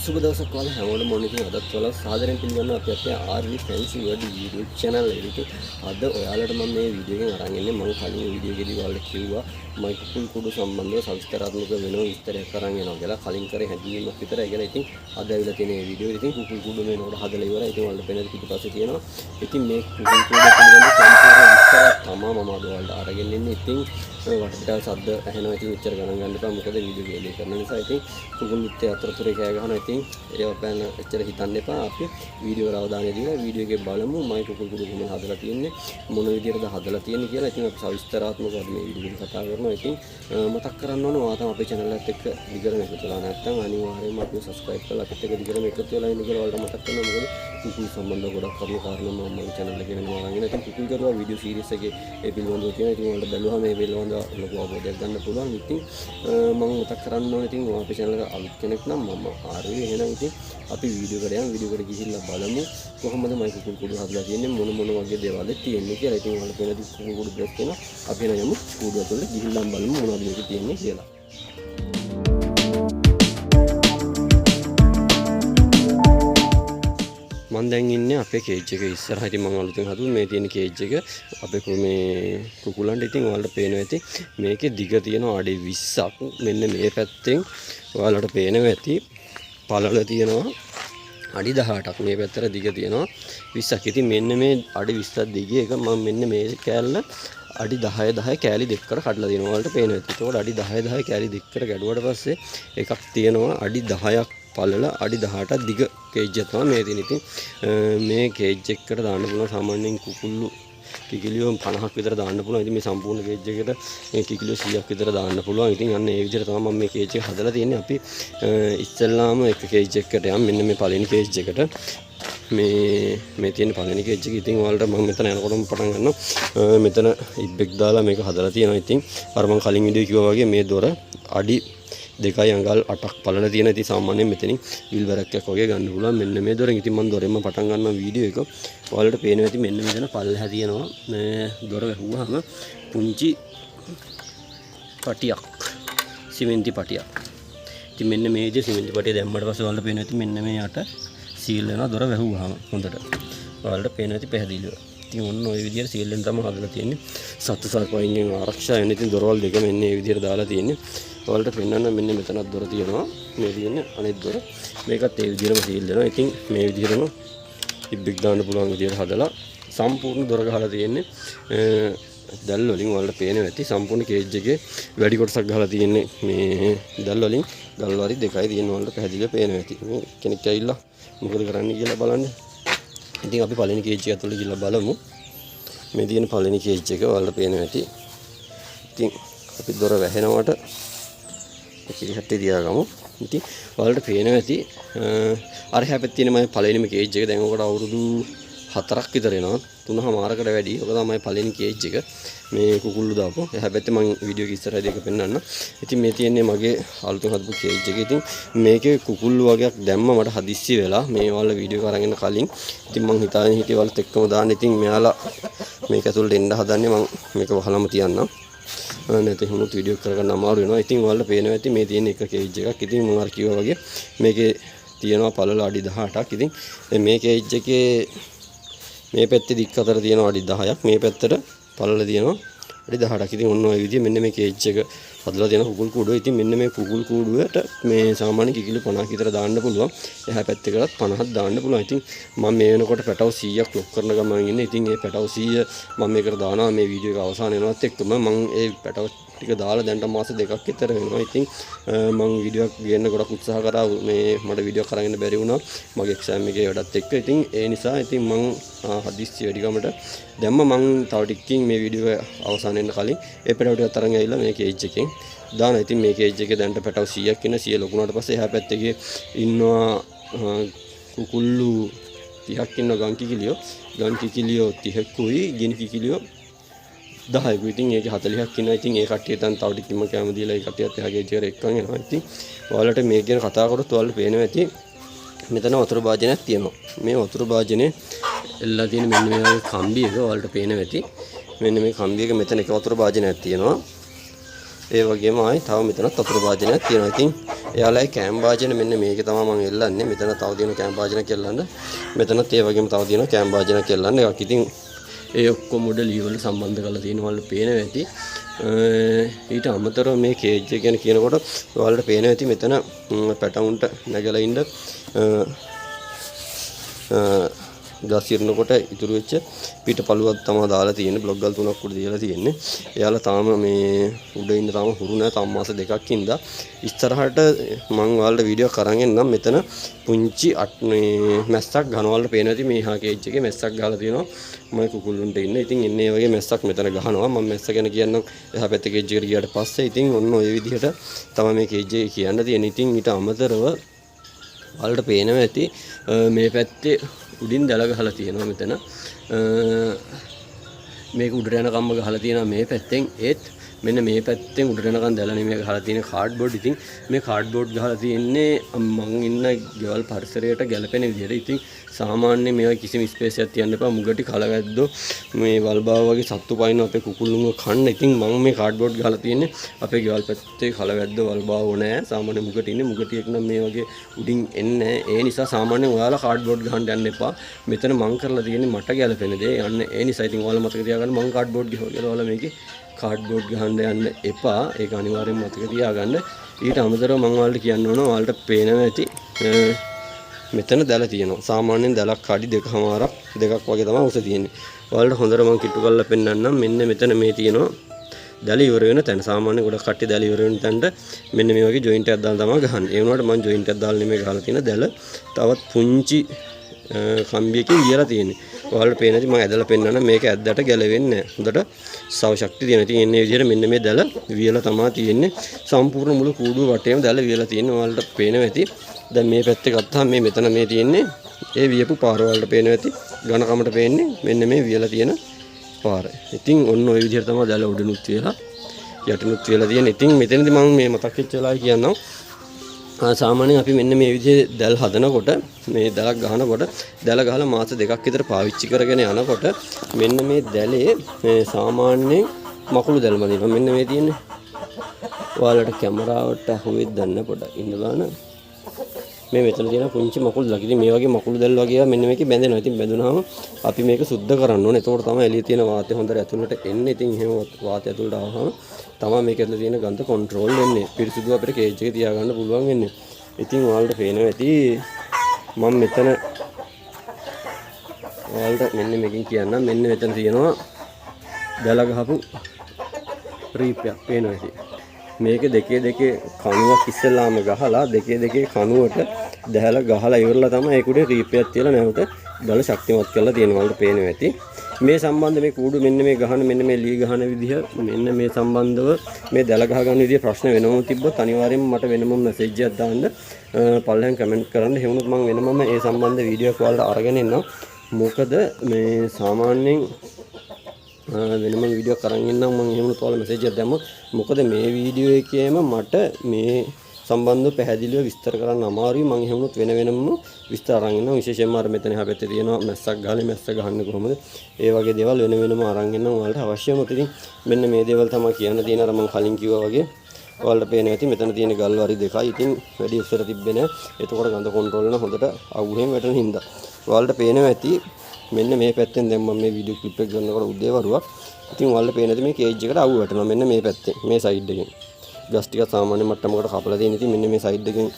සුබ දවසක් ඔයාලා හැමෝටම මොන ඉතින් අදත් ඔයාලා සාදරයෙන් පිළිගන්නවා අපි අපේ RV Fancy World YouTube channel එකට. අද ඔයාලට මම මේ වීඩියෝ එකෙන් අරන් ඉන්නේ මම කලින් වීඩියෝ එකේදී ඔයාලට කිව්වා මම කුකුල් කුඩු සම්බන්ධව සංස්කාරාත්මක වෙන විස්තරයක් අරන් එනවා කියලා. කලින් කරේ හැදීමක් විතරයි කියලා. ඉතින් අද ඇවිල්ලා තියෙන මේ වීඩියෝ එකේ ඉතින් කුකුල් කුඩු මේනකොට හදලා ඉවරයි. ඉතින් ඔයාලට පේන පිටපස්සේ තියෙනවා. ඉතින් මේ කුකුල් කුඩු පිළිබඳව සංස්කාර විස්තර තමයි මම අද ඔයාලට අරගෙන ඉන්නේ. ඉතින් වටපිටාව සද්ද ඇහෙනවා. ඉතින් මෙච්චර ගණන් ගන්න එපා. මොකද වීඩියෝ එක එලි කරන නිසා. ඉතින් කුකුල් මිත්තේ අතරතුරේ කෑ ගහනවා. ඉතින් ඒව පැන එච්චර හිතන්න එපා. අපි වීඩියෝ වල අවධානය දීලා වීඩියෝ එකේ බලමු මම කුකුල් කුඩු කොහොමද හදලා තියෙන්නේ මොන විදිහටද හදලා තියෙන්නේ කියලා. ඉතින් අපි සවිස්තරාත්මකව මේ වීඩියෝ එක කතා කරනවා. ඉතින් මතක් කරන්න ඕන ඔයා තමයි අපේ channel එකත් එක්ක දිගටම එකතු වෙලා නැත්නම් අනිවාර්යයෙන්ම අපි subscribe කරලා අපිත් එක්ක දිගටම එකතු වෙලා ඉන්න කියලා ඔයාලට මතක් කරනවා. මොකද කුකුල් සම්බන්ධව ගොඩක් කරුණු කාරණා මම මගේ channel එකේ වෙනවා අරගෙන. ඉතින් කුකුල් කරුවා වීඩියෝ series එකේ ඒ පිළිබඳව තියෙනවා. ඉතින් ඔයාලට බලුවා මේ පිළිබඳව ලොකු අවබෝධයක් ගන්න පුළුවන්. ඉතින් මම මතක් කරන්න ඕනේ ඉතින් ඔයා අපේ channel එක අලුත් කෙනෙක් නම් මම ආරේ එහෙනම් ඉතින් අපි වීඩියෝ එකට යමු. වීඩියෝ එකට ගිහිල්ලා බලමු කොහොමද මම කුකුල් කුඩු හදලා තියෙන්නේ මොන වගේ දේවල්ද තියෙන්නේ කියලා. ඉතින් ඔයාලට පේනදී කුකුල් කුඩු බ්‍රෙස් කරනවා. අපි එන යමු කුඩු ඇතුළේ ගිහිල්ලා බලමු මොනවද මේකේ තියෙන්නේ කියලා. මම දැන් ඉන්නේ අපේ කේජ් එක ඉස්සරහා. ඉතින් මම අලුතෙන් හදුවා මේ තියෙන කේජ් එක අපේ මේ කුකුලන්ට. ඉතින් ඔයාලට පේනවා ඇති මේකේ දිග තියෙනවා අඩි 20ක්. මෙන්න මේ පැත්තෙන් ඔයාලට පේනවා ඇති පළල තියෙනවා අඩි 18ක්. මේ පැත්තට දිග තියෙනවා 20ක්. ඉතින් මෙන්න මේ අඩි 20ක් දිග එක මම මෙන්න මේ කෑල්ල අඩි 10 කෑලි දෙකකට කඩලා දෙනවා. ඔයාලට පේනවා ඇති. ඒකෝට අඩි 10 කෑලි දෙකකට කැඩුවට පස්සේ එකක් තියෙනවා අඩි 10ක් පළල අඩි 18ක් දිග කේජ් එක තමයි මේ තියෙන්නේ. ඉතින් මේ කේජ් එකකට දාන්න පුළුවන් සාමාන්‍යයෙන් කුකුල්ලු කිකිලියෝ 50ක් විතර දාන්න පුළුවන්. ඉතින් මේ සම්පූර්ණ කේජ් එකට මේ කිකිලියෝ 100ක් විතර දාන්න පුළුවන්. ඉතින් අන්න ඒ විදිහට තමයි මම මේ කේජ් එක හදලා තියෙන්නේ. අපි ඉස්සෙල්ලාම එක කේජ් එකකට යමු. මෙන්න මේ පළවෙනි කේජ් එකට මේ තියෙන පළවෙනි කේජ් එක. ඉතින් ඔයාලට මම මෙතන යනකොටම පටන් ගන්නවා. මෙතන ඉබ්බෙක් දාලා මේක හදලා තියෙනවා. ඉතින් අර මම කලින් වීඩියෝ කිව්වා වගේ මේ දොර අඩි 2 අඟල් 8ක් පළල තියෙන. ඉතින් සාමාන්‍යයෙන් මෙතනින් විල් බැරක්යක් වගේ ගන්න පුළුවන්. මෙන්න මේ දොරෙන්. ඉතින් මම දොරෙන්ම පටන් ගන්නවා වීඩියෝ එක. ඔයාලට පේනවා ඇති මෙන්න මෙතන පල්ලෙහා තියෙනවා මේ දොර වැහුවාම පුංචි පටියක් සිමෙන්ති පටියක්. ඉතින් මෙන්න මේ විදිහේ සිමෙන්ති පටිය දැම්මට පස්සේ ඔයාලට පේනවා ඇති මෙන්න මේ යට සීල් වෙනවා දොර වැහුවාම හොඳට. ඔයාලට පේනවා ඇති පැහැදිලිව. ඉතින් ඔන්න ඔය විදිහට සීල් වෙන තමයි හදලා තියෙන්නේ. සත්තු සර්පයින්ගෙන් ආරක්ෂා වෙන. ඉතින් දොරවල් දෙක මෙන්න මේ විදිහට දාලා තියෙන්නේ. ඔයාලට පෙන්වන්න මෙන්න මෙතනක් දොර තියෙනවා. මේ තියෙන්නේ අනිත් දොර. මේකත් ඒ විදිහටම සීල් දෙනවා. ඉතින් මේ විදිහටම ඉබ්බෙක් දාන්න පුළුවන් විදිහට හදලා සම්පූර්ණ දොර ගහලා තියෙන්නේ. දැල් වලින් ඔයාලට පේනවා ඇති සම්පූර්ණ කේජ් එකේ වැඩි කොටසක් ගහලා තියෙන්නේ මේ දැල් වලින්. ගල් වරි දෙකයි තියෙන ඔයාලට පැහැදිලිව පේනවා ඇති. මේ කෙනෙක් ඇවිල්ලා මොකද කරන්නේ කියලා බලන්න. ඉතින් අපි පළවෙනි කේජ් එක ඇතුළේ ගිහලා බලමු. මේ තියෙන පළවෙනි කේජ් එක ඔයාලට පේනවා ඇති. ඉතින් අපි දොර වැහෙනවට කිරි හැට්ටේ තියාගමු. ඉතින් ඔයාලට පේනවා ඇති අර හැපෙත් තියෙන මම පළවෙනිම කේජ් එක. දැන් ඔකට අවුරුදු 4ක් විතර එනවා. 3මාරකට වැඩි. ඔක තමයි පළවෙනි කේජ් එක. මේ කුකුල්ලු දාපු. එහා පැත්තේ මම වීඩියෝ එක ඉස්සරහදී එක පෙන්නන්න. ඉතින් මේ තියෙන්නේ මගේ අලුතෙන් හදපු කේජ් එක. ඉතින් මේකේ කුකුල්ලු වගේක් දැම්ම මට හදිස්සි වෙලා මේ ඔයාලා වීඩියෝ එක අරන් එන්න කලින්. ඉතින් මං හිතාගෙන හිටියේ ඔයාලත් එක්කම දාන්න. ඉතින් මෙයාලා මේක ඇතුළට එන්න හදන්නේ. මං මේක වහලම තියන්නම්. නැත්නම් හිමුත් වීඩියෝ කරගන්න අමාරු වෙනවා. ඉතින් ඔයාලට පේනවා ඇති මේ තියෙන එක කේජ් එකක්. ඉතින් මම අර කිව්වා වගේ මේකේ තියෙනවා පළල අඩි 18ක්. ඉතින් මේ කේජ් එකේ මේ පැත්තේ දික් අතර තියෙනවා අඩි 10ක්. මේ පැත්තට පළල තියෙනවා අඩි 18ක්. ඉතින් ඔන්න ඔය විදිහ මෙන්න මේ කේජ් එක හදලා තියෙන කුකුල් කූඩුව. ඉතින් මෙන්න මේ කුකුල් කූඩුවට මේ සාමාන්‍ය කිකිලි 50ක් විතර දාන්න පුළුවන්. එහා පැත්තකටත් 50ක් දාන්න පුළුවන්. ඉතින් මම මේ වෙනකොට පැටව 100ක් ලොක් කරන ගමන් ඉන්නේ. ඉතින් මේ පැටව 100 මම මේකට දානවා මේ වීඩියෝ එක අවසන් වෙනවත් එක්කම. මම ඒ පැටව ටික දාලා දැන්ට මාස 2ක් විතර වෙනවා. ඉතින් මම වීඩියෝ එකක් ගේන්න ගොඩක් උත්සාහ කරා. මේ මට වීඩියෝ කරගෙන බැරි වුණා මගේ එක්සෑම් එකේ වැඩත් එක්ක. ඉතින් ඒ නිසා ඉතින් මම හදිස්සි වැඩිකමට දැම්ම මම තව ටිකකින් මේ වීඩියෝ අවසන් වෙන්න කලින් ඒ පැටව ටිකත් අරන් ඇවිල්ලා මේ කේජ් එකෙන් දාන. ඉතින් මේ කේජ් එකේ දැන්ට පැටව 100ක් ඉන්න. 100 ලොකු වුණාට පස්සේ එහා පැත්තේ ඉන්නවා කුකුල්ලු 30ක් ඉන්න ගම් කිකිලියෝ. ගම් කිකිලියෝ 30කුයි ගිනි කිකිලියෝ 10කුයි. ඉතින් ඒකේ 40ක් ඉන්නවා. ඉතින් ඒ කට්ටිය දැන් තව ටිකකින්ම කැම දීලා ඒ කට්ටියත් එහා කේජ් එකට එක්කන් එනවා. ඉතින් ඔයාලට මේක ගැන කතා කරොත් ඔයාලට පේනවා ඇති මෙතන වතුර භාජනයක් තියෙනවා. මේ වතුර භාජනේ එල්ලලා තියෙන මෙන්න මේ වගේ කම්බි එක ඔයාලට පේනවා ඇති. මෙන්න මේ කම්බි එක මෙතන එක වතුර භාජනයක් තියෙනවා. ඒ වගේම ආයි තව මෙතනත් වතුර භාජනයක් තියෙනවා. ඉතින් එයාලයි කෑම් වාදනය මෙන්න මේකේ තමයි මම එල්ලන්නේ. මෙතන තව තියෙන කෑම් වාදනයක් එල්ලන්න. මෙතනත් ඒ වගේම තව තියෙන කෑම් වාදනයක් එල්ලන්න. එකක් ඉතින් ඒ ඔක්කොම මොඩල් ඊවල සම්බන්ධ කරලා තියෙනවා වල පේනවා ඇති. ඊට අමතරව මේ කේජ් එක ගැන කියනකොට ඔයාලට පේනවා ඇති මෙතන පැටවුන්ට නැගලා ඉන්න ගස් ඉරනකොට ඉතුරු වෙච්ච පිට පළුවක් තමයි දාලා තියෙන්නේ. බ්ලොක් ගල් 3ක් උඩ තියලා තියෙන්නේ. එයාලා තාම මේ උඩ ඉන්න තාම හුරු නැහැ. තාම මාස 2ක් ඉඳලා ඉස්සරහට මම ඔයාලට වීඩියෝ කරන් එන්නම්. මෙතන පුංචි මැස්සක් ගහනවලට පේනවා ඇති. මේ හා කේජ් එකේ මැස්සක් ගහලා තියෙනවා. මම කුකුල්ලුන්ට ඉන්න. ඉතින් එන්නේ වගේ මැස්සක් මෙතන ගහනවා. මම මැස්ස ගැන කියන්නම් එහා පැත්තේ කේජ් එකට ගියාට පස්සේ. ඉතින් ඔන්න ඔය විදිහට තමයි මේ කේජ් එක කියන්න තියෙන්නේ. ඉතින් ඊට අමතරව ඔයාලට පේනවා ඇති මේ පැත්තේ උඩින් දැල ගහලා තියෙනවා මෙතන. මේක උඩට යනකම්ම ගහලා තියෙනවා මේ පැත්තෙන්. ඒත් මෙන්න මේ පැත්තෙන් උඩට යනකම් දැල නෙමෙයි ගහලා තියෙන්නේ කාඩ්බෝඩ්. ඉතින් මේ කාඩ්බෝඩ් ගහලා තියෙන්නේ මං ඉන්න ගෙවල් පරිසරයට ගැලපෙන විදිහට. ඉතින් සාමාන්‍යයෙන් මේවා කිසිම ස්පේස් එකක් තියන්න එපා. මුගටි කලවැද්දෝ මේ වල්බාව වගේ සත්තු පයින්න අපේ කුකුළුන්ව කන්න. ඉතින් මම මේ කාඩ්බෝඩ් ගහලා තියෙන්නේ අපේ ගෙවල් පැත්තේ කලවැද්දෝ වල්බාව නෑ. සාමාන්‍ය මුගටි ඉන්නේ. මුගටියෙක් නම් මේ වගේ උඩින් එන්නේ නෑ. ඒ නිසා සාමාන්‍යයෙන් ඔයාලා කාඩ්බෝඩ් ගහන්න යන්න එපා. මෙතන මං කරලා තියෙන්නේ මට ගැලපෙන දේ. යන්න ඒ නිසා ඉතින් ඔයාලා මතක තියාගන්න මං කාඩ්බෝඩ් ගහුවා කියලා ඔයාලා මේකේ කාඩ්බෝඩ් ගහන්න යන්න එපා. ඒක අනිවාර්යෙන්ම මතක තියාගන්න. ඊට අමතරව මම ඔයාලට කියන්න ඕන ඔයාලට පේනවා ඇති මෙතන දැල තියෙනවා. සාමාන්‍යයෙන් දැලක් අඩි 2කමාරක් 2ක් වගේ තමයි උස තියෙන්නේ. ඔයාලට හොඳට මම කිට්ටු කරලා පෙන්නන්නම්. මෙන්න මෙතන මේ තියෙනවා දැල ඉවර වෙන තැන. සාමාන්‍යයෙන් ගොඩක් කට්ටිය දැල ඉවර වෙන තැනට මෙන්න මේ වගේ ජොයින්ට් එකක් දාලා තමයි ගහන්නේ. ඒ වුණාට මම ජොයින්ට් එකක් දාලා නෙමෙයි ගහලා තියෙන දැල. තවත් පුංචි කම්බියකින් වියලා තියෙන්නේ. ඔයාලට පේන ඇති මම ඇදලා පෙන්නන්න මේක ඇද්දට ගැලවෙන්නේ නැහැ. හොඳට සව ශක්තිය තියෙනවා. ඉතින් එන්නේ විදිහට මෙන්න මේ දැල වියලා තමයි තියෙන්නේ. සම්පූර්ණ මුළු කූඩුව වටේම දැල වියලා තියෙනවා. ඔයාලට පේනවා ඇති. දැන් මේ පැත්තේ ගත්තාම මේ මෙතන මේ තියෙන්නේ ඒ වියපු පාර වලට පේනවා ඇති. ඝනකමට පේන්නේ මෙන්න මේ වියලා තියෙන පාර. ඉතින් ඔන්න ඔය විදිහට තමයි දැල උඩනුත් වියලා යටිනුත් වියලා තියෙන්නේ. ඉතින් මෙතනදී මම මේ මතක් වෙච්ච වෙලාවයි කියන්නම්. සාමාන්‍යයෙන් අපි මෙන්න මේ විදිහේ දැල් හදනකොට මේ දැලක් ගහනකොට දැල ගහලා මාස 2ක් විතර පාවිච්චි කරගෙන යනකොට මෙන්න මේ දැලේ මේ සාමාන්‍යයෙන් මකුළු දැල් මදිනවා. මෙන්න මේ තියෙන්නේ. ඔයාලට කැමරාවට අහුවෙද්ද දන්න පොඩ්ඩක් ඉන්න බලන්න. මේ මෙතන තියෙන පුංචි මකුළු දැල්. ඉතින් මේ වගේ මකුළු දැල් වගේ මෙන්න මේකේ බැඳෙනවා. ඉතින් බැඳුනහම අපි මේක සුද්ධ කරන්න ඕනේ. එතකොට තමයි එළියේ තියෙන වාතය හොඳට ඇතුළට එන්නේ. ඉතින් එහෙම වාතය ඇතුළට ආවම තමයි මේක ඇතුළේ තියෙන ගඳ කන්ට්‍රෝල් වෙන්නේ. පිරිසිදු අපිට කේජ් එක තියාගන්න පුළුවන් වෙන්නේ. ඉතින් ඔයාලට පේනවා ඇති මම මෙතන ඔයාලට මෙන්න මේකෙන් කියන්නම්. මෙන්න මෙතන තියෙනවා දැල ගහපු රීප්යක් පේනවා ඇති. මේක දෙකේ කණුවක් ඉස්සෙල්ලාම ගහලා දෙකේ කණුවට දැහැලා ගහලා ඉවරලා තමයි ඒක උඩේ රීපයක් තියලා නැවත දල ශක්තිමත් කරලා තියෙනවා. වලට පේනවා ඇති. මේ සම්බන්ධ මේ කූඩු මෙන්න මේ ගහන මෙන්න මේ ලී ගහන විදිහ මෙන්න මේ සම්බන්ධව මේ දැල ගහ ගන්න විදිහ ප්‍රශ්න වෙනවම තිබ්බොත් අනිවාර්යයෙන්ම මට වෙනම මැසේජ් එකක් දාන්න පල්ලෙන් කමෙන්ට් කරන්න. එහෙම වුණොත් මම වෙනමම ඒ සම්බන්ධ වීඩියෝ එකක් ඔයාලට අරගෙන එන්නම්. මොකද මේ සාමාන්‍යයෙන් වෙනම වීඩියෝ කරන් ඉන්නම් මම එහෙම වුණොත් ඔයාලා මැසේජ් එකක් දැම්මොත් මොකද මේ වීඩියෝ එකේම මට මේ සම්බන්ධව පැහැදිලිව විස්තර කරන්න අමාරුයි. මම එහෙම වුණොත් වෙනම විස්තර අරන් ඉන්නවා. විශේෂයෙන්ම අර මෙතන එහා පැත්තේ තියෙනවා මැස්සක් ගහලා මැස්ස ගහන්නේ කොහොමද? ඒ වගේ දේවල් වෙනම අරන් ඉන්නම් ඔයාලට අවශ්‍ය වුණොත්. ඉතින් මෙන්න මේ දේවල් තමයි කියන්න තියෙන. අර මම කලින් කිව්වා වගේ ඔයාලට පේනවා ඇති මෙතන තියෙන ගල් වරි දෙකයි. ඉතින් වැඩි උස්සර තිබ්බේ නැහැ. එතකොට ගඳ කන්ට්‍රෝල් වෙන හොඳට අවුහෙන් වැටෙන හින්දා. ඔයාලට පේනවා ඇති මෙන්න මේ පැත්තෙන් දැන් මම මේ වීඩියෝ ක්ලිප් එක ගන්නකොට උදේවරුවක්. ඉතින් ඔයාලට පේනවා ඇති මේ කේජ් එකට අවු වැටෙනවා. මෙන්න මේ පැත්තෙන් මේ සයිඩ් එකෙන්. ගස් ටික සාමාන්‍ය මට්ටමකට කපලා තියෙන. ඉතින් මෙන්න මේ සයිඩ් එකෙන්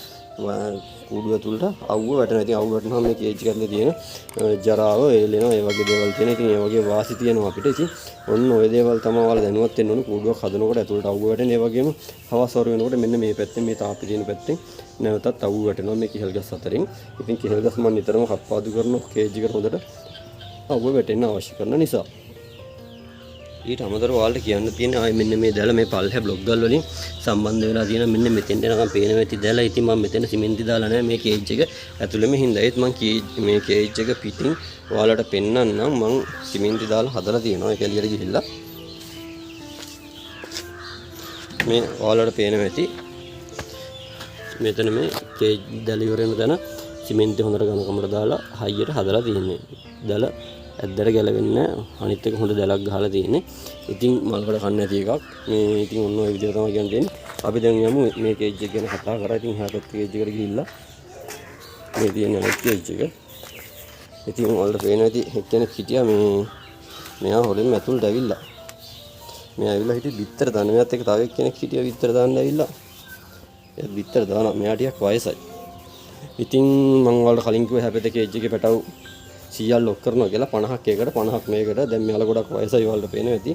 කූඩුව ඇතුළට අවුව වැටෙනවා. ඉතින් අවුව වැටෙනවා මේ කේජ් එකේ තියෙන ජරාව එළෙනවා. ඒ වගේ දේවල් තියෙන. ඉතින් ඒ වගේ වාසි තියෙනවා අපිට. ඉතින් ඔන්න ඔය දේවල් තමයි ඔයාලා දැනුවත් වෙන්න ඕනේ. කූඩුවක් හදනකොට ඇතුළට අවුව වැටෙන. ඒ වගේම හවස් වරු වෙනකොට මෙන්න මේ පැත්තෙන් මේ තාප්පේ තියෙන පැත්තෙන් නැවතත් අවුව වැටෙනවා මේ කිහෙල් ගස් අතරින්. ඉතින් කිහෙල් ගස් මම නිතරම කප්පාදු කරනවා කේජ් එකට හොඳට අවුව වැටෙන්න අවශ්‍ය කරන නිසා. ඊට අමතරව ඔයාලට කියන්න තියෙන ආයේ මෙන්න මේ දැල මේ පල්හැ බ්ලොක් ගල් වලින් සම්බන්ධ වෙලා තියෙන මෙන්න මෙතෙන් යනකම් පේනවා ඇති දැල. ඉතින් මම මෙතන සිමෙන්ති දාලා නැහැ මේ කේජ් එක ඇතුළෙම හින්දා. ඒත් මම මේ කේජ් එක පිටින් ඔයාලට පෙන්නන්නම්. මම සිමෙන්ති දාලා හදලා තියෙනවා ඒක එළියට ගිහිල්ලා. මේ ඔයාලට පේනවා ඇති මෙතන මේ කේජ් දැල ඉවර වෙන තැන සිමෙන්ති හොඳට ඝනකමට දාලා හයියට හදලා තියෙන්නේ. දැල ඇද්දට ගැලවෙන්නේ අනිත් එක හොඳ දැලක් ගහලා තියෙන්නේ. ඉතින් මල්කඩ කන්න නැති එකක්. මේ ඉතින් ඔන්න ඔය විදිහට තමයි කියන්නේ. අපි දැන් යමු මේ කේජ් එක ගැන කතා කරා. ඉතින් හැපත් කේජ් එකට ගිහිල්ලා මේ තියෙන අනිත් කේජ් එක. ඉතින් ඔයාලට පේනවා ඇති එක්කෙනෙක් හිටියා මෙයා හොරෙන් ඇතුළට ඇවිල්ලා. මෙයා ඇවිල්ලා හිටියේ බිත්තර දාන්න. මෙයාත් එක්ක තව එක්කෙනෙක් හිටියා බිත්තර දාන්න ඇවිල්ලා. එයා බිත්තර දානවා. මෙයා ටිකක් වයසයි. ඉතින් මම ඔයාලට කලින් කිව්වා හැපෙත කේජ් එකේ පැටව 100ක් ලොක් කරනවා කියලා 50ක් ඒකට 50ක් මේකට. දැන් මෙයාලා ගොඩක් වයසයි ඔයාලට පේනවා ඇති.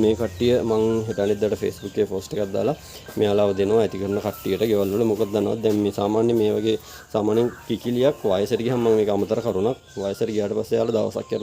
මේ කට්ටිය මම හෙට අනිද්දාට Facebook එකේ post එකක් දාලා මෙයාලාව දෙනවා ඇති කරන කට්ටියට ගෙවල් වල. මොකද දන්නවද දැන් මේ සාමාන්‍ය මේ වගේ සාමාන්‍යයෙන් කිකිලියක් වයසට ගියම මම මේක අමතර කරුණක්. වයසට ගියාට පස්සේ යාලා දවසක් කර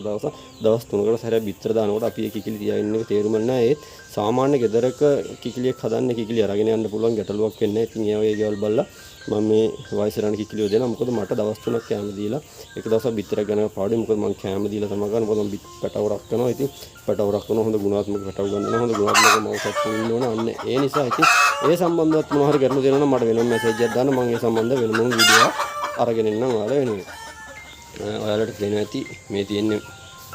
දවස් 3කට සැරයක් බිත්තර දානකොට අපි ඒ කිකිලි තියාගෙන ඉන්න එක තේරුම නැහැ. ඒත් සාමාන්‍ය ගෙදරක කිකිලියක් හදන්න කිකිලි අරගෙන යන්න පුළුවන් ගැටලුවක් වෙන්නේ නැහැ. ඉතින් ඒ වගේ ගෙවල් බලලා මම මේ වයසට යන කිකිලියෝ දෙනවා. මොකද මට දවස් 3ක් කැම දීලා එක දවසක් බිත්තරයක් ගන්න පාඩුයි. මොකද මම කැම දීලා තමයි ගන්න. මොකද මම පැටව රක්කනවා. ඉතින් පැටව රක්කන හොඳ ගුණාත්මක පැටව ගන්න හොඳ ගුණාත්මක මවසක් ඉන්න ඕන. අන්න ඒ නිසා ඉතින් ඒ සම්බන්ධවත් මොනවා හරි කරන්න දෙනවා නම් මට වෙනම මැසේජ් එකක් දාන්න. මම ඒ සම්බන්ධ වෙනම වීඩියෝ අරගෙන එන්නම් ඔයාලා වෙනුවෙන්. ඔයාලට පේනවා ඇති මේ තියෙන්නේ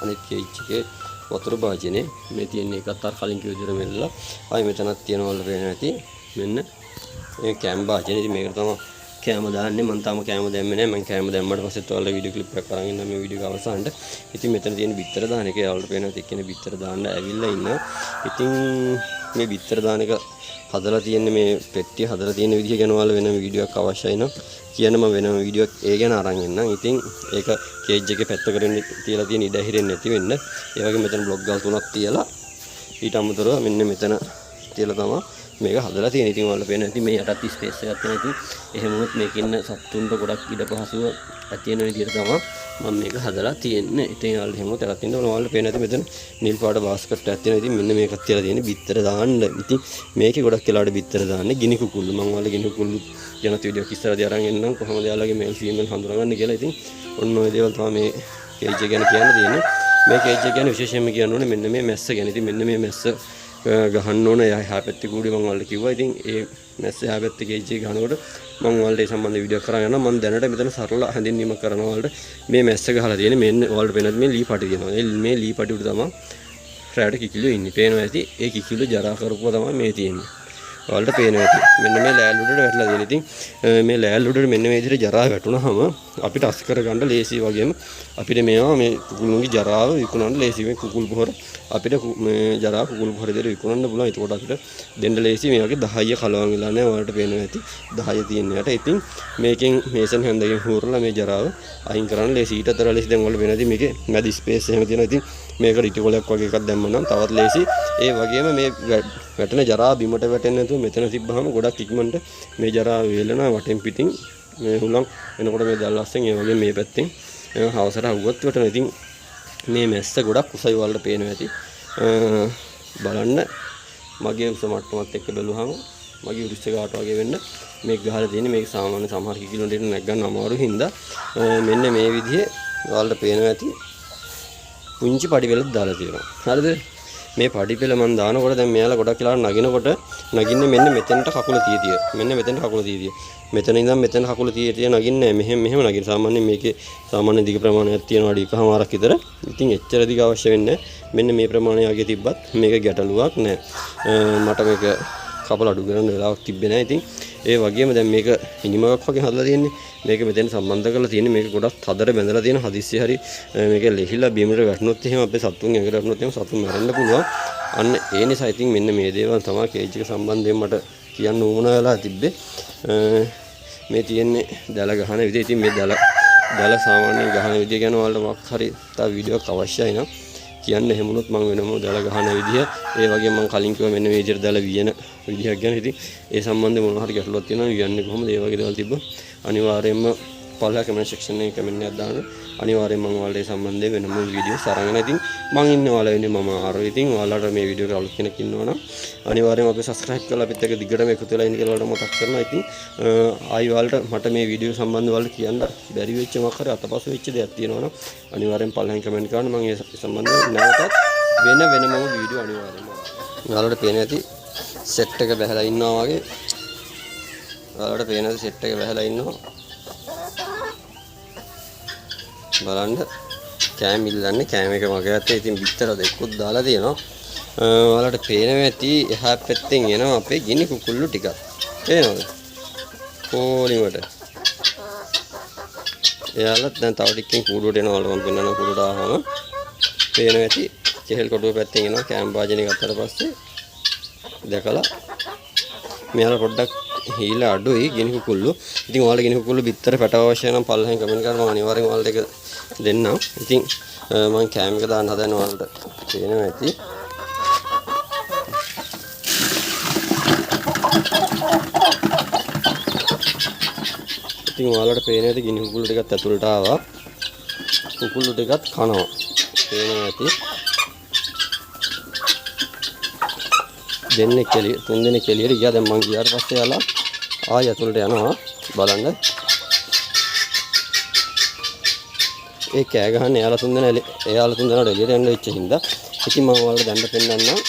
අනිත් කේජ් එකේ වතුර භාජනේ. මේ තියෙන්නේ එකත් අර කලින් කිව්ව විදිහට මෙල්ලලා. ආයි මෙතනක් තියෙනවා ඔයාලට පේනවා ඇති. මෙන්න මේ කැම් භාජනේ. ඉතින් මේකට තමයි කැම දාන්නේ. මම තාම කැම දැම්මේ නැහැ. මම කැම දැම්මට පස්සෙත් ඔයාලට වීඩියෝ ක්ලිප් එකක් අරන් ඉන්නම් මේ වීඩියෝ එක අවසානට. ඉතින් මෙතන තියෙන බිත්තර දාන එක ඔයාලට පේනවා ඇති. එක්කෙනෙක් බිත්තර දාන්න ඇවිල්ලා ඉන්නවා. ඉතින් මේ බිත්තර දාන එක හදලා තියෙන්නේ මේ පෙට්ටිය හදලා තියෙන විදිහ ගැන ඔයාලා වෙන වීඩියෝ එකක් අවශ්‍යයි නම් කියන්න මම වෙනම වීඩියෝ එකක් ඒ ගැන අරන් එන්නම්. ඉතින් ඒක කේජ් එකේ පැත්තකට තියලා තියෙන ඉඩ හිරෙන්නේ නැති වෙන්න. ඒ වගේ මෙතන බ්ලොග් ගල් 3ක් තියලා ඊට අමතරව මෙන්න මෙතන තියලා තමයි මේක හදලා තියෙන. ඉතින් ඔයාලා පේන ඇති මේ යටත් ස්පේස් එකක් තියෙනවා. ඉතින් එහෙම වුණොත් මේකේ ඉන්න සත්තුන්ට ගොඩක් ඉඩ පහසුව ඇති වෙන විදිහට තමයි මම මේක හදලා තියෙන්නේ. ඉතින් ඔයාලා එහෙම වුණොත් යටත් ඉන්න ඔයාලා පේන ඇති මෙතන නිල් පාට බාස්කට් එකක් තියෙනවා. ඉතින් මෙන්න මේකත් තියලා තියෙන්නේ බිත්තර දාන්න. ඉතින් මේකේ ගොඩක් වෙලාවට බිත්තර දාන්නේ ගිනි කුකුල්ලු. මම ඔයාලා ගිනි කුකුල්ලු යන වීඩියෝ එක ඉස්සරහදී අරන් එන්නම් කොහොමද යාළුවගේ මේල් ෆීමේල් හඳුනාගන්නේ කියලා. ඉතින් ඔන්න ඔය දේවල් තමයි මේ කේජ් එක ගැන කියන්න තියෙන්නේ. මේ කේජ් එක ගැන විශේෂයෙන්ම කියන්න ඕනේ මෙන්න මේ මැස්ස ගැන. ඉතින් මෙන්න මේ මැස්ස ගහන්න ඕන. එහා පැත්තේ කූඩේ මම ඔයාලට කිව්වා. ඉතින් ඒ මැස්ස එහා පැත්තේ කේජ් එක ගහනකොට මම ඔයාලට ඒ සම්බන්ධ වීඩියෝ කරන් යනවා. මම දැනට මෙතන සරල හැඳින්වීමක් කරනවා ඔයාලට. මේ මැස්ස ගහලා තියෙන්නේ මෙන්න ඔයාලට පේනද මේ ලී පටි තියෙනවා. මේ ලී පටි උඩ තමයි රැට කිකිලියෝ ඉන්නේ. පේනවා ඇති. ඒ කිකිලියෝ ජරා කරපුවා තමයි මේ තියෙන්නේ. ඔයාලට පේනවා ඇති. මෙන්න මේ ලෑල් උඩට වැටලා තියෙන. ඉතින් මේ ලෑල් උඩට මෙන්න මේ විදිහට ජරා වැටුනහම අපිට අස් කර ගන්න ලේසි වගේම අපිට මේවා මේ කුකුළුන්ගේ ජරාව විකුණන්න ලේසි. මේ කුකුල් පොහොර අපිට මේ ජරා කුකුල් පොහොර දෙක විකුණන්න පුළුවන්. ඒකට අපිට දෙන්න ලේසි. මේ වගේ 10 කලවම් වෙලා නැහැ. ඔයාලට පේනවා ඇති 10 තියෙන යට. ඉතින් මේකෙන් මේසන් හැන්දකින් හොරලා මේ ජරාව අයින් කරන්න ලේසි. ඊට අතර ලේසි. දැන් ඔයාලට වෙනදී මේකේ මැදි ස්පේස් එහෙම තියෙනවා. ඉතින් මේක රිටිකොලයක් වගේ එකක් දැම්ම නම් තවත් ලේසි. ඒ වගේම මේ වැටෙන ජරා බිමට වැටෙන්නේ නැතුව මෙතන තිබ්බහම ගොඩක් ඉක්මනට මේ ජරා වේලනවා වටෙන් පිටින් මේ හුලම් එනකොට මේ දැල් අස්සෙන් ඒ වගේ මේ පැත්තෙන් හවසට අවුවත් වැටෙනවා. ඉතින් මේ මැස්ස ගොඩක් උසයි වලට පේනවා ඇති. බලන්න මගේ උස මට්ටමත් එක්ක බැලුවහම මගේ උරුස්ස කාට වගේ වෙන්න මේක ගහලා තියෙන්නේ. මේක සාමාන්‍ය සමහර කිකිලොන්ට නැග්ගන්න අමාරු හින්දා මෙන්න මේ විදිහේ වලට පේනවා ඇති. පුංචි පඩි වෙලක් දාලා තියෙනවා. හරිද? මේ පඩි පෙළ මම දානකොට දැන් මෙයාලා ගොඩක් වෙලාවට නගිනකොට නගින්නේ මෙන්න මෙතෙන්ට කකුල තියතිය. මෙන්න මෙතෙන්ට කකුල තියතිය. මෙතන ඉඳන් මෙතන කකුල තියතිය නගින්නේ මෙහෙම නගින. සාමාන්‍යයෙන් මේකේ සාමාන්‍ය දිග ප්‍රමාණයක් තියෙනවා අඩි 1කමාරක් විතර. ඉතින් එච්චර දිග අවශ්‍ය වෙන්නේ නැහැ. මෙන්න මේ ප්‍රමාණය වගේ තිබ්බත් මේක ගැටලුවක් නැහැ. මට මේක කපල අඩු කරන්න වෙලාවක් තිබ්බේ නැහැ. ඉතින් ඒ වගේම දැන් මේක ඉනිමක් වගේ හදලා තියෙන්නේ. මේක මෙතෙන් සම්බන්ධ කරලා තියෙන්නේ. මේක ගොඩක් හදර බැඳලා තියෙන. හදිස්සිය හරි මේක ලෙහිලා බීමට වැටුනොත් එහෙම අපේ සතුන් ඇඟට වැටුනොත් එහෙම සතුන් මැරෙන්න පුළුවන්. අන්න ඒ නිසා ඉතින් මෙන්න මේ දේවල් තමයි කේජ් එක සම්බන්ධයෙන් මට කියන්න ඕන වෙලා තිබ්බේ. මේ තියෙන්නේ දැල ගහන විදිහ. ඉතින් මේ දැල සාමාන්‍යයෙන් ගහන විදිහ ගැන ඔයාලට මොකක් හරි තව වීඩියෝ එකක් අවශ්‍යයි නම් කියන්න. එහෙම වුණොත් මම වෙනම දැල ගහන විදිහ ඒ වගේ මම කලින් කිව්වා මෙන්න මේ විදිහට දැල වියන විදිහක් ගැන. ඉතින් ඒ සම්බන්ධයෙන් මොනවා හරි ගැටලුවක් තියෙනවා වියන්නේ කොහොමද ඒ වගේ දේවල් තිබ්බ අනිවාර්යයෙන්ම පළලා කමෙන්ට් සෙක්ෂන් එකේ කමෙන්ට් එකක් දාන්න. අනිවාර්යයෙන්ම මම ඔයාලට ඒ සම්බන්ධයෙන් වෙනම වීඩියෝස් අරගෙන ඉතින් මම ඉන්නේ ඔයාලා වෙන්නේ මම ආරෝ. ඉතින් ඔයාලට මේ වීඩියෝ එක අලුත් කෙනෙක් ඉන්නවා නම් අනිවාර්යයෙන්ම අපේ සබ්ස්ක්‍රයිබ් කරලා අපිත් එක්ක දිගටම එකතු වෙලා ඉන්න කියලා ඔයාලට මතක් කරනවා. ඉතින් ආයි ඔයාලට මට මේ වීඩියෝ සම්බන්ධව ඔයාලට කියන්න බැරි වෙච්ච මොකක් හරි අතපසු වෙච්ච දෙයක් තියෙනවා නම් අනිවාර්යෙන් පළලෙන් කමෙන්ට් කරන්න. මම ඒ සම්බන්ධව නැවතත් වෙනමම වීඩියෝ අනිවාර්යයෙන්ම ඔයාලට පේන ඇති සෙට් එක බහලා ඉන්නවා වගේ. ඔයාලට පේන ඇති සෙට් එක බහලා ඉන්නවා බලන්න. කෑම ඉල්ලන්නේ. කෑම එක මගේ අතේ ඉතින් බිත්තර දෙකකුත් දාලා තියෙනවා. ඔයාලට පේනවා ඇති එහා පැත්තෙන් එනවා අපේ ගිනි කුකුල්ලු ටිකක්. පේනවද? කොලිමට. එයාලා දැන් තව ටිකකින් කූඩුවට එනවා. මම පෙන්නන කූඩුවට ආවම පේනවා ඇති කෙහෙල් කොටුව පැත්තෙන් එනවා. කෑම භාජනය ගත්තට පස්සේ දැකලා මෙයාලා පොඩ්ඩක් හීලා අඩුයි ගිනි කුකුල්ලු. ඉතින් ඔයාලා ගිනි කුකුල්ලු බිත්තර පැටව අවශ්‍ය නම් පල්ලෙන් කමෙන්ට් කරන්න මම අනිවාර්යෙන් ඔයාලට ඒක දෙන්නම්. ඉතින් මම කෑම එක දාන්න හදන ඔයාලට පේනවා ඇති. ඉතින් ඔයාලට පේනවා ඇති ගිනි කුකුල්ලු ටිකත් ඇතුළට ආවා. කුකුල්ලු ටිකත් කනවා. පේනවා ඇති. දෙන්නෙක් එළිය තුන් දෙනෙක් එළියට ගියා. දැන් මං ගියාට පස්සේ යාලා ආයෙ ඇතුළට යනවා බලන්න. ඒ කෑ ගහන්නේ එයාලා තුන් දෙනාට එළියට යන්න වෙච්ච හින්දා. ඉතින් මම ඔයාලට දැන්න පෙන්නන්නම්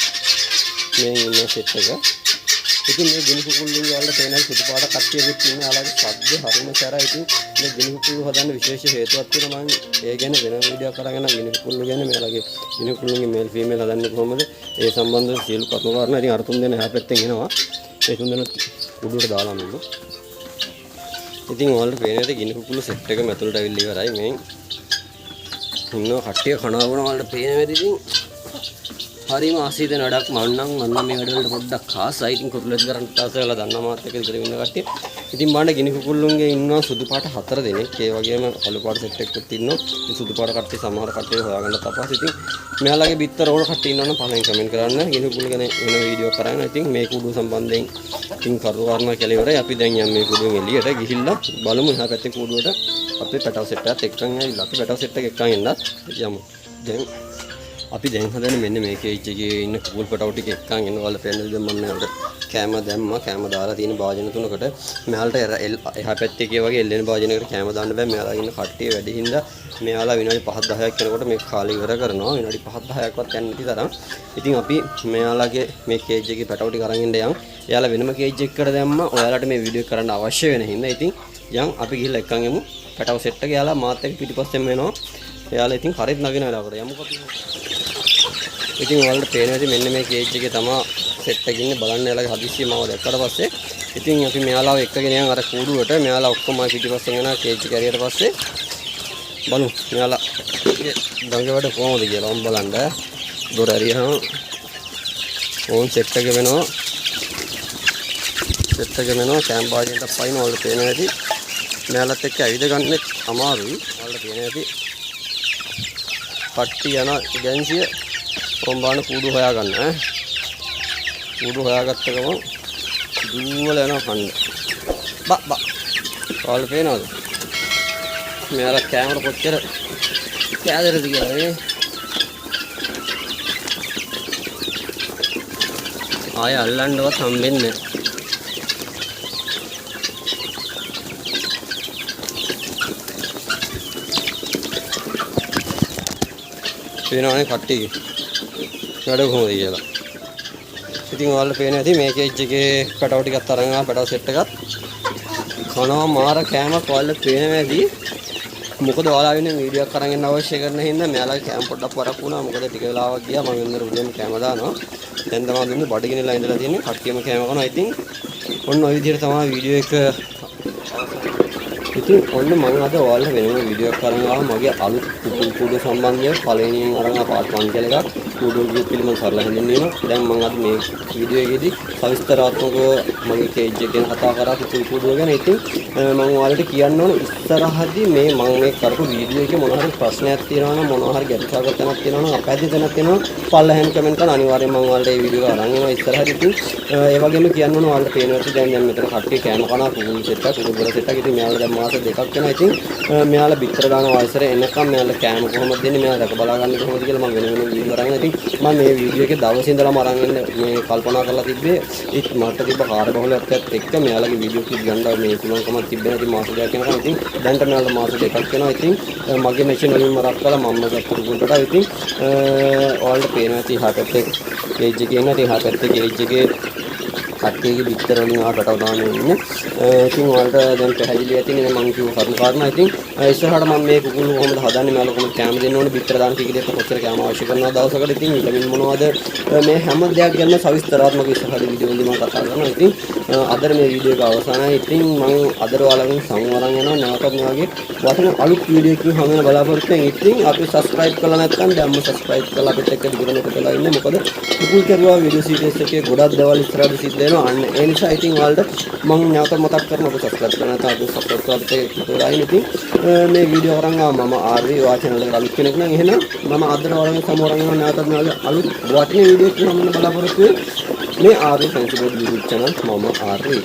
මේ ඉන්න සෙට් එක. ඉතින් මේ ගිනි කුකුල්ලු වල තේන සුදු පාට කට්ටියකුත් ඉන්නේ. යාළුවගේ සද්ද හරිම සැරයි. ඉතින් මේ ගිනි කුකුල්ලු හදන්න විශේෂ හේතුවක් තියෙනවා. මම ඒ ගැන වෙන වීඩියෝ කරගෙන ගිනි කුකුල්ලු ගැන මෙයාලගේ ගිනි කුකුල්ලුගේ මේල් ෆීමේල් හදන්නේ කොහොමද ඒ සම්බන්ධව සියලු කරුණු කාරණා ඉතින් අර තුන් දෙනා එහා පැත්තෙන් එනවා. ඒ තුන් දෙනා උඩුවට දාලා මෙන්න. ඉතින් ඔයාලට පේනවාද ගිනි කුකුල්ලු සෙට් එක මෙතනට අවිල්ල ඉවරයි. මේ ඉන්නවා කට්ටිය කනවා වුණා. ඔයාලට පේනවාද ඉතින් හරිම ආසීත නඩක් මන්නම් මේ වැඩවලට පොඩ්ඩක් ආසයි. ඉතින් කුරුල්ලෙක් කරන්ට ආසයලා දන්නා මාත් එක්ක ඉතල ඉන්න කට්ටිය. ඉතින් බලන්න ගිනි කුකුල්ලුන්ගේ ඉන්නවා සුදු පාට 4 දෙනෙක්. ඒ වගේම කළු පාට සෙට් එකකුත් ඉන්නවා. ඉතින් සුදු පාට කට්ටිය සමහර කට්ටිය හොයාගන්න තපස්. ඉතින් මෙයාලගේ බිත්තර ඕන කට්ටිය ඉන්නවනම් පහලින් කමෙන්ට් කරන්න. ගිනි කුකුල්ලු ගැන වෙන වීඩියෝ කරන්න. ඉතින් මේ කුඩුව සම්බන්ධයෙන් ඉතින් කරුණාකරන කියලා ඉවරයි. අපි දැන් යන්නේ මේ කුඩුවෙන් එළියට ගිහිල්ලා බලමු එහා පැත්තේ කුඩුවට අපේ පැටව සෙට් එකත් එක්කන් ඇවිල්ලා අපි පැටව සෙට් එක එක්කන් එන්නත් යමු. දැන් අපි දැන් හදන්නේ මෙන්න මේ කේජ් එකේ ඉන්න කුකුල් පැටව ටික එක්කන් එන්න වල පෙන්නලා දැන් මම මෙයාලට කෑම දැම්මා. කෑම දාලා තියෙන භාජන තුනකට මෙයාලට එහා පැත්තේ කිය වගේ එල්ලෙන භාජනයකට කෑම දාන්න බෑ. මෙයාලා ඉන්න කට්ටිය වැඩි හින්දා මෙයාලා විනාඩි 5-10ක් යනකොට මේ කාලේ ඉවර කරනවා. විනාඩි 5-10ක්වත් යන්නේ නැති තරම්. ඉතින් අපි මෙයාලාගේ මේ කේජ් එකේ පැටව ටික අරන් ඉන්න යන්. එයාලා වෙනම කේජ් එකකට දැම්මා. ඔයාලට මේ වීඩියෝ කරන්න අවශ්‍ය වෙන හින්දා ඉතින් යන් අපි ගිහිල්ලා එක්කන් යමු. පැටව සෙට් එක එයාලා මාත් එක්ක පිටිපස්සෙන් එනවා. එයාලා ඉතින් හරියට නගින වෙලාවකට යමුකෝ. ඉතින් ඔයාලට පේනවා මෙන්න මේ කේජ් එකේ තමයි සෙට් එක ඉන්නේ. බලන්න එයාලගේ හදිස්සිය මාව දැක්කට පස්සේ ඉතින් අපි මෙයාලාව එක්කගෙන යන් අර කූඩුවට. මෙයාලා ඔක්කොම පිටිපස්සෙන් එනවා කේජ් එක ඇරියට පස්සේ බලමු මෙයාලා දඟ වැඩ කොහොමද කියලා. ඔම් බලන්න දොර ඇරියහම ඕන් සෙට් එක වෙනවා. සෙට් එක වෙනවා කෑම් භාජනයට පයින් ඔයාලට පේනවා ඇති. මෙයාලත් එක්ක ඇවිද ගන්නෙත් අමාරුයි. ඔයාලට පේනවා ඇති කට්ටි යන ගැන්සිය කොම්බාන කූඩු හොයාගන්න ඈ. කූඩු හොයාගත්ත ගමන් දුවල යනවා කන්න. බා ඔයාලට පේනවද? මෙයාලා කැමර කොච්චර කෑදරද කියලා නේ. ආය අල්ලන්නවත් හම්බෙන්නේ නැහැ. පේනවනේ කට්ටියගේ වැඩ කොහොමද කියලා. ඉතින් ඔයාලට පේනවා ඇති මේ කේජ් එකේ පැටව ටිකක් අරන් ආවා. පැටව සෙට් එකත් කනවා මාර කෑමක් ඔයාලට පේනවා ඇති. මොකද ඔයාලා වෙන වීඩියෝ එකක් අරන් එන්න අවශ්‍ය කරන හින්දා මෙයාලා කෑම පොඩ්ඩක් වරක් වුණා. මොකද ටික වෙලාවක් ගියා මම වෙනදර උදේම කෑම දානවා. දැන් තමයි දුන්නේ බඩගිනිලා ඉඳලා තියෙන්නේ. කට්ටියම කෑම කනවා. ඉතින් ඔන්න ඔය විදිහට තමයි වීඩියෝ එක. ඉතින් ඔන්න මම අද ඔයාලට වෙනම වීඩියෝ එකක් අරන් ආවා. මගේ අලුත් කුඩු සම්බන්ධයෙන් පළවෙනියෙන් අරන් ආ පාර්ට් 1 කියලා එකක්. කුඩු පිළිබඳ සරල හැඳින්වීමක්. දැන් මම අද මේ වීඩියෝ එකේදී සවිස්තරාත්මකව මගේ කේජ් එක ගැන කතා කරා කුඩුව ගැන. ඉතින් මම ඔයාලට කියන්න ඕන ඉස්සරහදී මේ මම මේ කරපු වීඩියෝ එකේ මොනවා හරි ප්‍රශ්නයක් තියෙනවා නම් මොනවා හරි ගැටලුවක් තැනක් තියෙනවා නම් අපැද්දි තැනක් තියෙනවා පල්ලෙහෙන් කමෙන්ට් කරලා අනිවාර්යෙන් මම ඔයාලට මේ වීඩියෝ එක අරන් එනවා ඉස්සරහදී. ඉතින් ඒ වගේම කියන්න ඕන ඔයාලට පේනවා දැන් මෙතන කට්ටිය කෑම කනවා කුඩු සෙට් එකක් කුඩු වල සෙට් එකක්. ඉතින් මෙයාලා දැන් මාස දෙකක් වෙනවා. ඉතින් මෙයාලා බිත්තර දාන වයසට එනකම් මෙයාලා කෑම කොහොමද දෙන්නේ මෙයාලා දැක බලා ගන්න කොහොමද කියලා මම වෙන වීඩියෝ අරගෙන. ඉතින් මම මේ වීඩියෝ එකේ දවසේ ඉඳලාම අරන් එන්න මේ කල්පනා කරලා තිබ්බේ. ඒත් මට තිබ්බ කාර්යබහුලත්වයත් එක්ක මෙයාලගේ වීඩියෝ ක්ලිප් ගන්න මේ පුළුවන්කමක් තිබ්බේ නැති මාස දෙකක් යනකම්. ඉතින් දැන්ට මෙයාලා මාස දෙකක් වෙනවා. ඉතින් මගේ මැෂින් වලින්ම රක් කළා මම ගත්ත කුඩුවට. ඉතින් ඔයාලට පේනවා ඉතින් එහා පැත්තේ කේජ් එකේ ඉන්නවා. ඉතින් එහා පැත්තේ කේජ් එකේ කට්ටියගේ බිත්තර වලින් ආකට දාන්න ඉන්නේ. ඉතින් ඔයාලට දැන් පැහැදිලි ඇති නේ මම කියව කරුණු කාරණා. ඉතින් ඉස්සරහට මම මේ කුකුළු කොහොමද හදන්නේ මම ඔයාලට කැම දෙන්න ඕනේ. බිත්තර දාන්න ටික ටික කොච්චර කැම අවශ්‍ය කරනවද දවසකට. ඉතින් විටමින් මොනවද මේ හැම දෙයක් ගැන සවිස්තරාත්මක ඉස්සරහට වීඩියෝ වලින් මම කතා කරනවා. ඉතින් අද මේ වීඩියෝ එක අවසానයි. ඉතින් මම අද ඔයාලගෙන් සංවරන් යනවා. නැවතත් මේ වගේ වටින අලුත් වීඩියෝ එකකින් හමු වෙන බලාපොරොත්තු වෙන. ඉතින් අපි subscribe කරලා නැත්නම් දැන්ම subscribe කරලා අපිට එක්ක දිගටම එකතු වෙලා ඉන්න. මොකද කුකුල් කෙරුවා වීඩියෝ සීරීස් එකේ ගොඩක් දේවල් ඉස්සරහට සිද්ධ වෙනවා. අන්න ඒ නිසා ඉතින් ඔයාලට මම නැවත මතක් කරනවා ඔබ subscribe කරලා නැත්නම් අපි support කරලා අපිට එකතු වෙලා ඉන්න. ඉතින් මේ වීඩියෝ කරන් මම ආර්වි වා channel එකට අලුත් කෙනෙක් නම් එහෙනම් මම අද ඔයාලගෙන් සමෝරන් යනවා. නැවතත් මේ වගේ අලුත් වටින වීඩියෝ එකකින් හමු වෙන බලාපොරොත්තු වෙන. මේ ආර්වි ෆැන්සි බෝඩ් YouTube channel මම ආර්වි